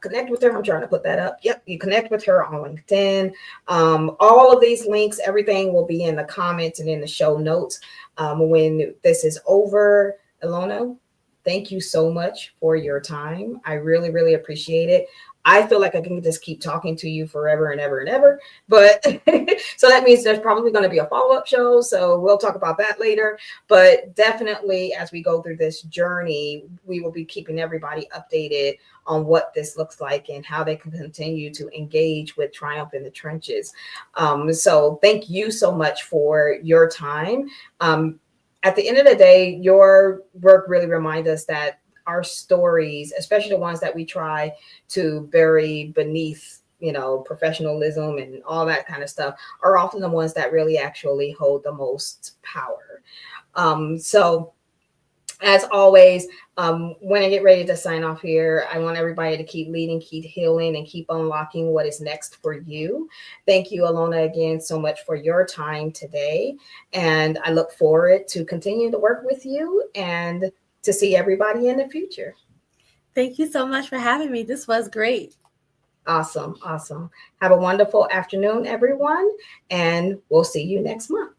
connect with her. I'm trying to put that up. Yep, you connect with her on LinkedIn. All of these links, everything will be in the comments and in the show notes. When this is over, Ilona, thank you so much for your time. I really, really appreciate it. I feel like I can just keep talking to you forever and ever and ever. But so that means there's probably going to be a follow-up show. So we'll talk about that later. But definitely, as we go through this journey, we will be keeping everybody updated on what this looks like and how they can continue to engage with Triumph in the Trenches. So thank you so much for your time. At the end of the day, your work really reminds us that our stories, especially the ones that we try to bury beneath, professionalism and all that kind of stuff, are often the ones that really actually hold the most power. So as always, when I get ready to sign off here, I want everybody to keep leading, keep healing, and keep unlocking what is next for you. Thank you, Ilona, again so much for your time today. And I look forward to continue to work with you and to see everybody in the future. Thank you so much for having me. This was great. Awesome. Awesome. Have a wonderful afternoon, everyone. And we'll see you next month.